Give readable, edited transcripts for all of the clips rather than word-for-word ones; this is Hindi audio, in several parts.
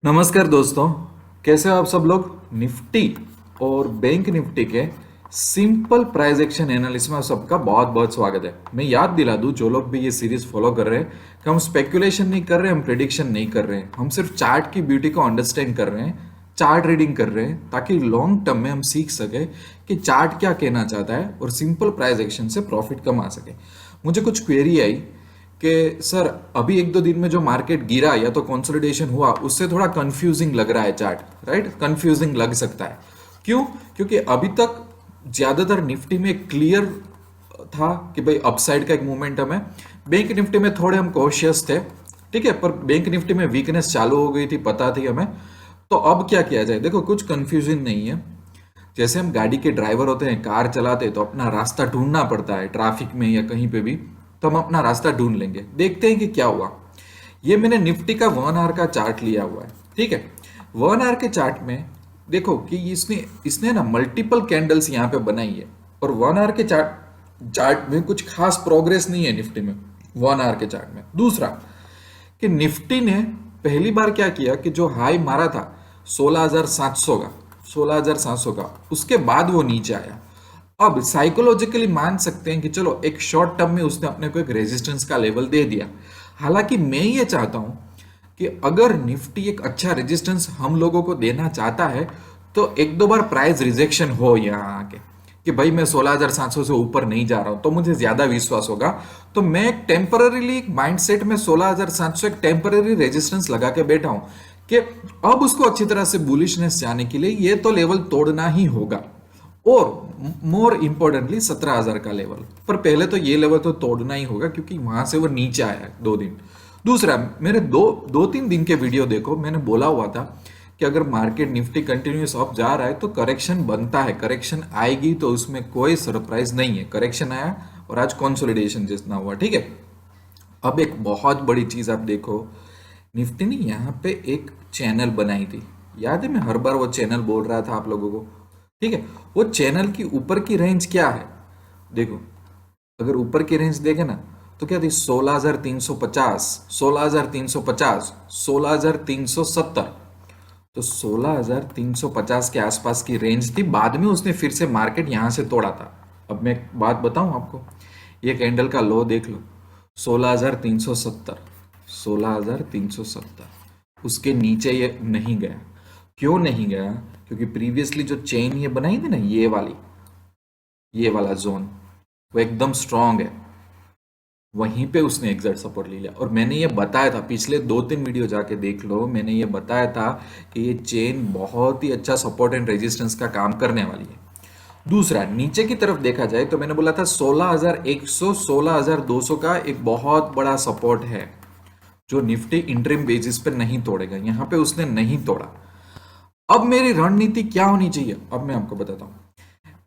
नमस्कार दोस्तों। कैसे हो आप सब लोग। निफ्टी और बैंक निफ्टी के सिंपल प्राइस एक्शन एनालिसिस में सबका बहुत बहुत स्वागत है। मैं याद दिला दूं जो लोग भी ये सीरीज फॉलो कर रहे हैं कि हम स्पेकुलेशन नहीं कर रहे हैं, हम प्रिडिक्शन नहीं कर रहे हैं, हम सिर्फ चार्ट की ब्यूटी को अंडरस्टैंड कर रहे हैं, चार्ट रीडिंग कर रहे हैं ताकि लॉन्ग टर्म में हम सीख सके कि चार्ट क्या कहना चाहता है और सिंपल प्राइस एक्शन से प्रॉफिट कमा सके। मुझे कुछ क्वेरी आई कि सर अभी एक दो दिन में जो मार्केट गिरा या तो कंसोलिडेशन हुआ उससे थोड़ा कंफ्यूजिंग लग रहा है चार्ट, राइट। कंफ्यूजिंग लग सकता है। क्यों? क्योंकि अभी तक ज्यादातर निफ्टी में क्लियर था कि भाई अपसाइड का एक मोमेंटम है। बैंक निफ्टी में थोड़े हम कॉशियस थे, ठीक है, पर बैंक निफ्टी में वीकनेस चालू हो गई थी, पता थी हमें। तो अब क्या किया जाए? देखो कुछ कंफ्यूजन नहीं है। जैसे हम गाड़ी के ड्राइवर होते हैं, कार चलाते हैं तो अपना रास्ता ढूंढना पड़ता है ट्रैफिक में या कहीं पे भी, तो हम अपना रास्ता ढूंढ लेंगे। देखते हैं कि क्या हुआ। ये मैंने निफ्टी का 1 आवर का चार्ट लिया हुआ है, ठीक है। 1 आवर के चार्ट में देखो कि इसने इसने ना मल्टीपल कैंडल्स यहाँ पे बनाई है और 1 आवर के चार्ट चार्ट में कुछ खास प्रोग्रेस नहीं है निफ्टी में। 1 आवर के चार्ट में दूसरा कि निफ्टी ने पहली बार क्या किया कि जो हाई मारा था 16,700 का, 16,700 का, उसके बाद वो नीचे आया। अब साइकोलॉजिकली मान सकते हैं कि चलो एक शॉर्ट टर्म में उसने अपने को एक रेजिस्टेंस का लेवल दे दिया। हालांकि मैं ये चाहता हूं कि अगर निफ्टी एक अच्छा रेजिस्टेंस हम लोगों को देना चाहता है तो एक दो बार प्राइस रिजेक्शन हो यहाँ आके कि भाई मैं 16,700 से ऊपर नहीं जा रहा हूं, तो मुझे ज्यादा विश्वास होगा। तो मैं एक टेम्पररीली माइंडसेट में 16,700 एक टेम्पररी रेजिस्टेंस लगा के बैठा हूं कि अब उसको अच्छी तरह से बुलिशनेस जाने के लिए ये तो लेवल तोड़ना ही होगा। और मोर इंपॉर्टेंटली 17,000 का लेवल, पर पहले तो ये लेवल तो तोड़ना ही होगा क्योंकि वहां से वो नीचे आया है 2 दिन। दूसरा, मेरे दो तीन दिन के वीडियो देखो, मैंने बोला हुआ था कि अगर मार्केट निफ्टी कंटिन्यूस अप जा रहा है तो करेक्शन बनता है, करेक्शन आएगी, तो उसमें कोई सरप्राइज नहीं है। करेक्शन आया और आज कंसोलिडेशन जितना हुआ, ठीक है। अब एक बहुत बड़ी चीज आप देखो, निफ्टी ने यहाँ पे एक चैनल बनाई थी। याद है मैं हर बार वो चैनल बोल रहा था आप लोगों को, ठीक है। वो चैनल की ऊपर की रेंज क्या है? देखो, अगर ऊपर की रेंज देखे ना तो क्या थी? 16,350, 16,350, 16,370। तो 16,350 के आसपास की रेंज थी। बाद में उसने फिर से मार्केट यहां से तोड़ा था। अब मैं एक बात बताऊं आपको, ये कैंडल का लो देख लो, 16,370, 16,370। उसके नीचे ये नहीं गया। क्यों नहीं गया? क्योंकि प्रीवियसली जो चेन ये बनाई थी ना, ये वाली, ये वाला जोन, वो एकदम स्ट्रांग है। वहीं पे उसने एग्जैक्ट सपोर्ट ले लिया। और मैंने ये बताया था, पिछले 2-3 वीडियो जाके देख लो, मैंने ये बताया था कि ये चेन बहुत ही अच्छा सपोर्ट एंड रेजिस्टेंस का काम करने वाली है। दूसरा, नीचे की तरफ देखा जाए तो मैंने बोला था 16,100, 16,200 का एक बहुत बड़ा सपोर्ट है जो निफ्टी इंटरिम बेसिस पे नहीं तोड़ेगा। यहां पे उसने नहीं तोड़ा। अब मेरी रणनीति क्या होनी चाहिए, अब मैं आपको बताता हूं।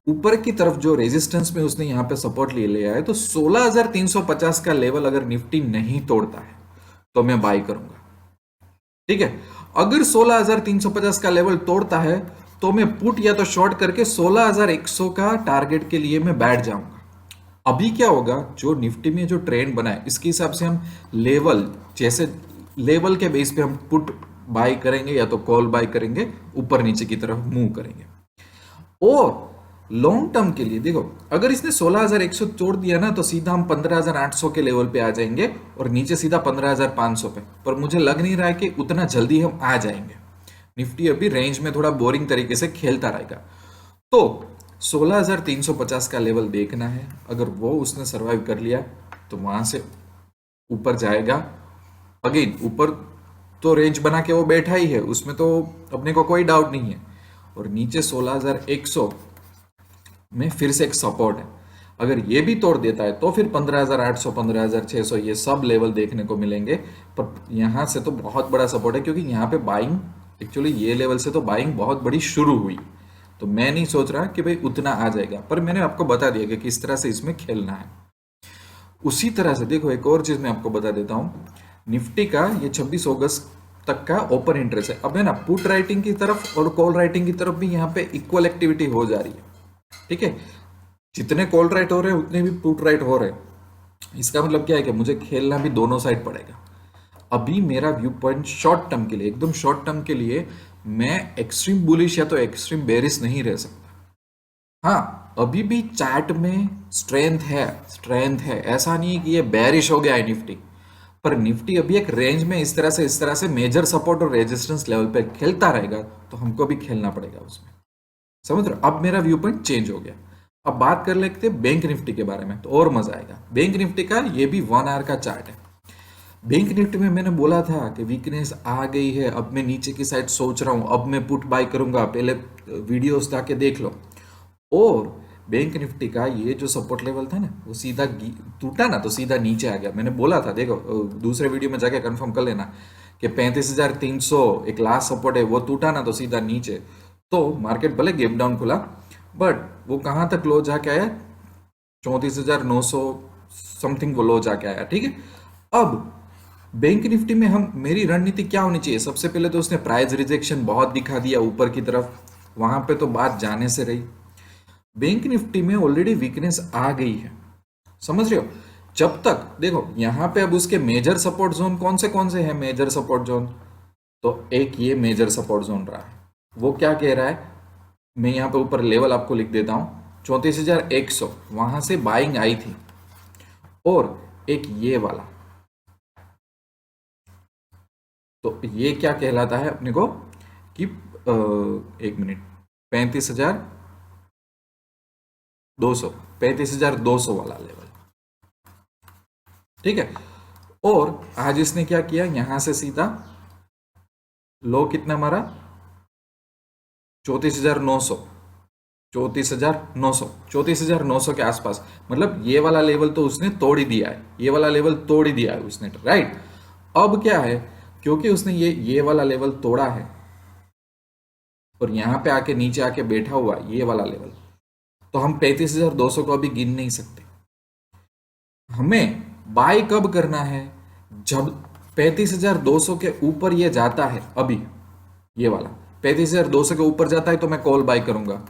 ऊपर की तरफ जो रेजिस्टेंस में उसने यहां पे सपोर्ट ले लिया है, तो 16,350 का लेवल अगर निफ्टी नहीं तोड़ता है तो मैं बाय करूंगा, ठीक है। अगर 16,350 का लेवल तोड़ता है तो मैं पुट या तो शॉर्ट करके 16,100 का टारगेट के लिए मैं बैठ जाऊंगा। अभी क्या होगा, जो निफ्टी में जो ट्रेंड बना है इसके हिसाब से हम लेवल, जैसे लेवल के बेस पे हम पुट बाय करेंगे या तो कॉल बाय करेंगे, ऊपर नीचे की तरफ मूव करेंगे। और लॉन्ग टर्म के लिए देखो, अगर इसने 16,100 तोड़ दिया ना तो सीधा हम 15,800 के लेवल पे आ जाएंगे और नीचे सीधा 15,500 पे। पर मुझे लग नहीं रहा है कि उतना जल्दी हम आ जाएंगे। निफ्टी अभी रेंज में थोड़ा बोरिंग तरीके से खेलता रहेगा। तो 16,350 का लेवल देखना है। अगर वो उसने सरवाइव कर लिया तो वहां से ऊपर जाएगा। अगेन ऊपर तो रेंज बना के वो बैठा ही है, उसमें तो अपने को कोई डाउट नहीं है। और नीचे 16,100 में फिर से एक सपोर्ट है। अगर ये भी तोड़ देता है तो फिर 15,800, 15,600 ये सब लेवल देखने को मिलेंगे। पर यहाँ से तो बहुत बड़ा सपोर्ट है क्योंकि यहाँ पे बाइंग, एक्चुअली ये लेवल से तो बाइंग बहुत बड़ी शुरू हुई। तो मैं नहीं सोच रहा कि भाई उतना आ जाएगा, पर मैंने आपको बता दिया कि किस तरह से इसमें खेलना है। उसी तरह से देखो, एक और चीज मैं आपको बता देता हूँ। निफ्टी का ये 26 अगस्त तक का ओपन इंटरेस्ट है। अब है ना, पुट राइटिंग की तरफ और कॉल राइटिंग की तरफ भी यहाँ पे इक्वल एक्टिविटी हो जा रही है, ठीक है। जितने कॉल राइट हो रहे हैं उतने भी पुट राइट हो रहे हैं। इसका मतलब क्या है कि मुझे खेलना भी दोनों साइड पड़ेगा। अभी मेरा व्यू पॉइंट शॉर्ट टर्म के लिए, एकदम शॉर्ट टर्म के लिए मैं एक्सट्रीम बुलिश या तो एक्सट्रीम बेरिश नहीं रह सकता। हाँ, अभी भी चार्ट में स्ट्रेंथ है, ऐसा नहीं है कि ये बेरिश हो गया है निफ्टी। पर निफ्टी अभी एक रेंज में इस तरह से मेजर सपोर्ट और रेजिस्टेंस लेवल पे खेलता रहेगा, तो हमको भी खेलना पड़ेगा उसमें। समझ रहे हो? अब मेरा व्यू पॉइंट चेंज हो गया। अब बात कर लेते हैं बैंक निफ्टी के बारे में, तो और मजा आएगा। बैंक निफ्टी का ये भी 1 आवर का चार्ट है। बैंक निफ्टी में मैंने बोला था कि वीकनेस आ गई है, अब मैं नीचे की साइड सोच रहा हूं, अब मैं पुट बाय करूंगा, पहले वीडियोस जाके देख लो। और बैंक निफ्टी का ये जो सपोर्ट लेवल था ना, वो सीधा टूटा ना, तो सीधा नीचे आ गया। मैंने बोला था, देखो दूसरे वीडियो में जाके कंफर्म कर लेना कि 35,300 एक लास्ट सपोर्ट है, वो टूटा ना तो सीधा नीचे। तो मार्केट भले गैप डाउन खुला, बट वो कहाँ तक लो जाके आया? 34,900 समथिंग वो लो जाके आया। ठीक है, अब बैंक निफ्टी में हम मेरी रणनीति क्या होनी चाहिए? सबसे पहले तो उसने प्राइस रिजेक्शन बहुत दिखा दिया ऊपर की तरफ, वहां पे तो बात जाने से रही। बैंक निफ्टी में ऑलरेडी वीकनेस आ गई है, समझ रहे हो? जब तक देखो यहां पे अब उसके मेजर सपोर्ट जोन कौन से हैं? मेजर सपोर्ट जोन तो एक ये मेजर सपोर्ट जोन रहा है। वो क्या कह रहा है? मैं यहाँ पे ऊपर लेवल आपको लिख देता हूं, 34,100 वहां से बाइंग आई थी। और एक ये वाला, तो ये क्या कहलाता है अपने को कि एक मिनट, 35,200, 35,200 वाला लेवल। ठीक है, और आज इसने क्या किया? यहां से सीधा लो कितना मारा? 34,900, 34,900, 34,900 के आसपास। मतलब ये वाला लेवल तो उसने तोड़ ही दिया है, ये वाला लेवल तोड़ ही दिया है उसने, राइट? अब क्या है, क्योंकि उसने ये वाला लेवल तोड़ा है और यहां पे आके नीचे आके बैठा हुआ ये वाला लेवल, तो हम 35,200 को अभी गिन नहीं सकते। हमें बाय कब करना है? जब 35,200 के ऊपर ये जाता है, अभी ये वाला 35,200 के ऊपर जाता है तो मैं कॉल बाय करूंगा,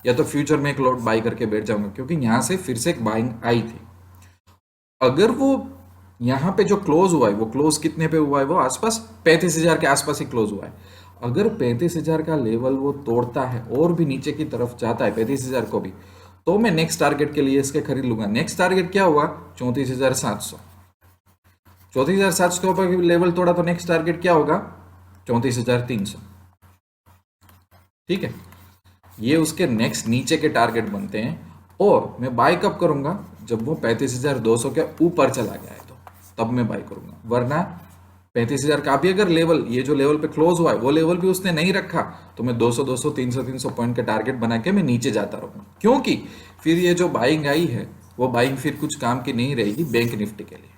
या तो फ्यूचर में एक लॉट बाय करके बैठ जाऊंगा, क्योंकि यहां से फिर से एक बाइंग आई थी। अगर वो यहां पे जो क्लोज हुआ है, वो क्लोज कितने पे हुआ है? वो आसपास 35,000 के आसपास ही क्लोज हुआ है। अगर 35,000 का लेवल वो तोड़ता है और भी नीचे की तरफ जाता है 35,000 को भी, तो मैं नेक्स्ट टारगेट के लिए इसके खरीद लूंगा। नेक्स्ट टारगेट क्या हुआ? 34,700। 34,700 पर लेवल तोड़ा तो नेक्स्ट टारगेट क्या होगा? 34,300। ठीक है, ये उसके नेक्स्ट नीचे के टारगेट बनते हैं। और मैं बाय कब करूंगा? जब वो 35,200 के ऊपर चला गया है, तो तब मैं बाय करूंगा। वरना 35,000 का भी अगर लेवल, ये जो लेवल पे क्लोज हुआ है वो लेवल भी उसने नहीं रखा, तो मैं 200 200 300 पॉइंट के टारगेट बना के मैं नीचे जाता रहूंगा। क्योंकि फिर ये जो बाइंग आई है, वो बाइंग फिर कुछ काम की नहीं रहेगी बैंक निफ्टी के लिए।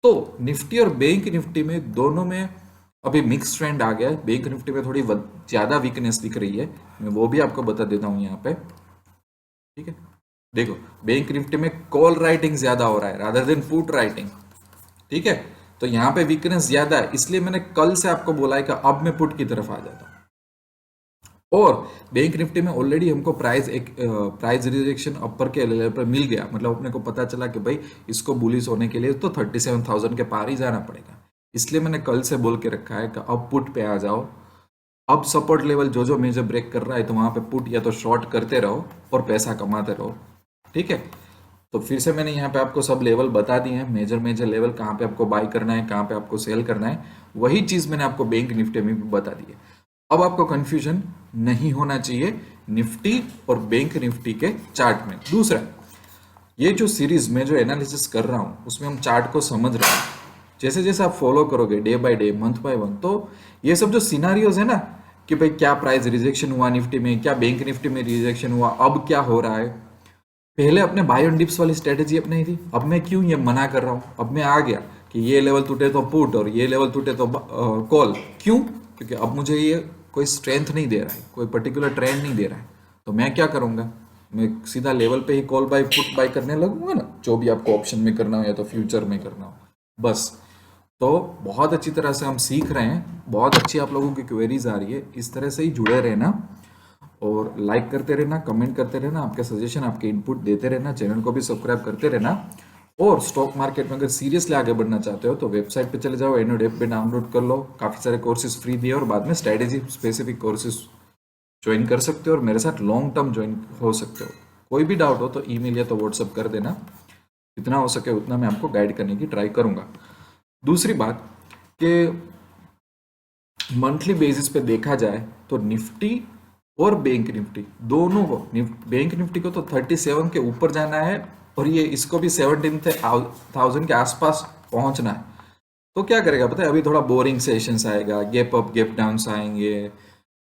तो निफ्टी और बैंक निफ्टी में दोनों में अभी मिक्स ट्रेंड आ गया है। बैंक निफ्टी में थोड़ी ज्यादा वीकनेस दिख रही है, मैं वो भी आपको बता देता हूं यहाँ पे। ठीक है, देखो बैंक निफ्टी में कॉल राइटिंग ज्यादा हो रहा है रादर देन पुट राइटिंग। ठीक है, तो यहाँ पे वीकनेस ज्यादा है, इसलिए मैंने कल से आपको बोला है कि अब मैं पुट की तरफ आ जाता हूँ। और बैंक निफ्टी में ऑलरेडी हमको प्राइस रिजेक्शन अपर के लेवल पर मिल गया। मतलब अपने को पता चला कि भाई इसको बुलिश होने के लिए तो 37,000 के पार ही जाना पड़ेगा। इसलिए मैंने कल से बोल के रखा है कि अब पुट पे आ जाओ। अब सपोर्ट लेवल जो जो मेजर ब्रेक कर रहा है, तो वहां पे पुट या तो शॉर्ट करते रहो और पैसा कमाते रहो। ठीक है, तो फिर से मैंने यहाँ पे आपको सब लेवल बता दिए हैं, मेजर लेवल कहाँ पे आपको बाय करना है, कहाँ पे आपको सेल करना है। वही चीज मैंने आपको बैंक निफ्टी में भी बता दी है। अब आपको कंफ्यूजन नहीं होना चाहिए निफ्टी और बैंक निफ्टी के चार्ट में। दूसरा, ये जो सीरीज में जो एनालिसिस कर रहा हूं, उसमें हम चार्ट को समझ रहे हैं। जैसे जैसे आप फॉलो करोगे day by day, month by month, तो ये सब जो सिनारियोज है ना, कि भाई क्या प्राइस रिजेक्शन हुआ निफ्टी में, क्या बैंक निफ्टी में रिजेक्शन हुआ, अब क्या हो रहा है। पहले अपने बाय ऑन डिप्स वाली स्ट्रेटेजी अपनाई थी, अब मैं क्यों ये मना कर रहा हूँ? अब मैं आ गया कि ये लेवल टूटे तो पुट और ये लेवल टूटे तो कॉल। क्यों? क्योंकि अब मुझे ये कोई स्ट्रेंथ नहीं दे रहा है, कोई पर्टिकुलर ट्रेंड नहीं दे रहा है। तो मैं क्या करूंगा? मैं सीधा लेवल पे ही कॉल बाय पुट बाय करने लगूंगा ना, जो भी आपको ऑप्शन में करना हो या तो फ्यूचर में करना हो, बस। तो बहुत अच्छी तरह से हम सीख रहे हैं, बहुत अच्छी आप लोगों की क्वेरीज आ रही है। इस तरह से ही जुड़े रहना और लाइक करते रहना, कमेंट करते रहना, आपके सजेशन, आपके इनपुट देते रहना, चैनल को भी सब्सक्राइब करते रहना। और स्टॉक मार्केट में अगर सीरियसली आगे बढ़ना चाहते हो तो वेबसाइट पे चले जाओ, एनुड ऐप पे डाउनलोड कर लो, काफ़ी सारे कोर्सेज फ्री दिए और बाद में स्ट्रेटेजी स्पेसिफिक कोर्सेज ज्वाइन कर सकते हो और मेरे साथ लॉन्ग टर्म ज्वाइन हो सकते हो। कोई भी डाउट हो तो ईमेल या तो व्हाट्सअप कर देना, जितना हो सके उतना मैं आपको गाइड करने की ट्राई करूंगा। दूसरी बात कि मंथली बेसिस पे देखा जाए तो निफ्टी और बैंक निफ्टी दोनों को, बैंक निफ्टी को तो 37 के ऊपर जाना है और ये इसको भी 17,000 के आसपास पहुंचना है। तो क्या करेगा पता है, अभी थोड़ा बोरिंग सेशंस आएगा, गैप अप गैप डाउन्स आएंगे,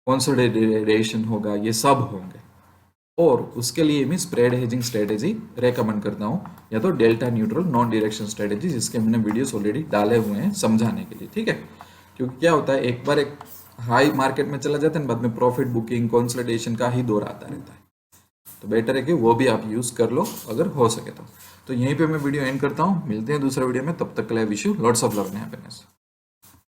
कंसोलिडेशन होगा, ये सब होंगे। और उसके लिए मैं स्प्रेड हेजिंग स्ट्रेटेजी रेकमेंड करता हूँ, या तो delta neutral non direction strategy, जिसके मैंने वीडियोस ऑलरेडी डाले हुए हैं समझाने के लिए, ठीक है। क्योंकि क्या होता है, एक बार एक हाई मार्केट में चला जाता है, बाद में प्रॉफिट बुकिंग कंसोलिडेशन का ही दौर आता रहता है। तो बेटर है कि वो भी आप यूज कर लो अगर हो सके तो। यहीं पे मैं वीडियो एंड करता हूँ, मिलते हैं दूसरे वीडियो में, तब तक के लिए wish you lots of love and happiness.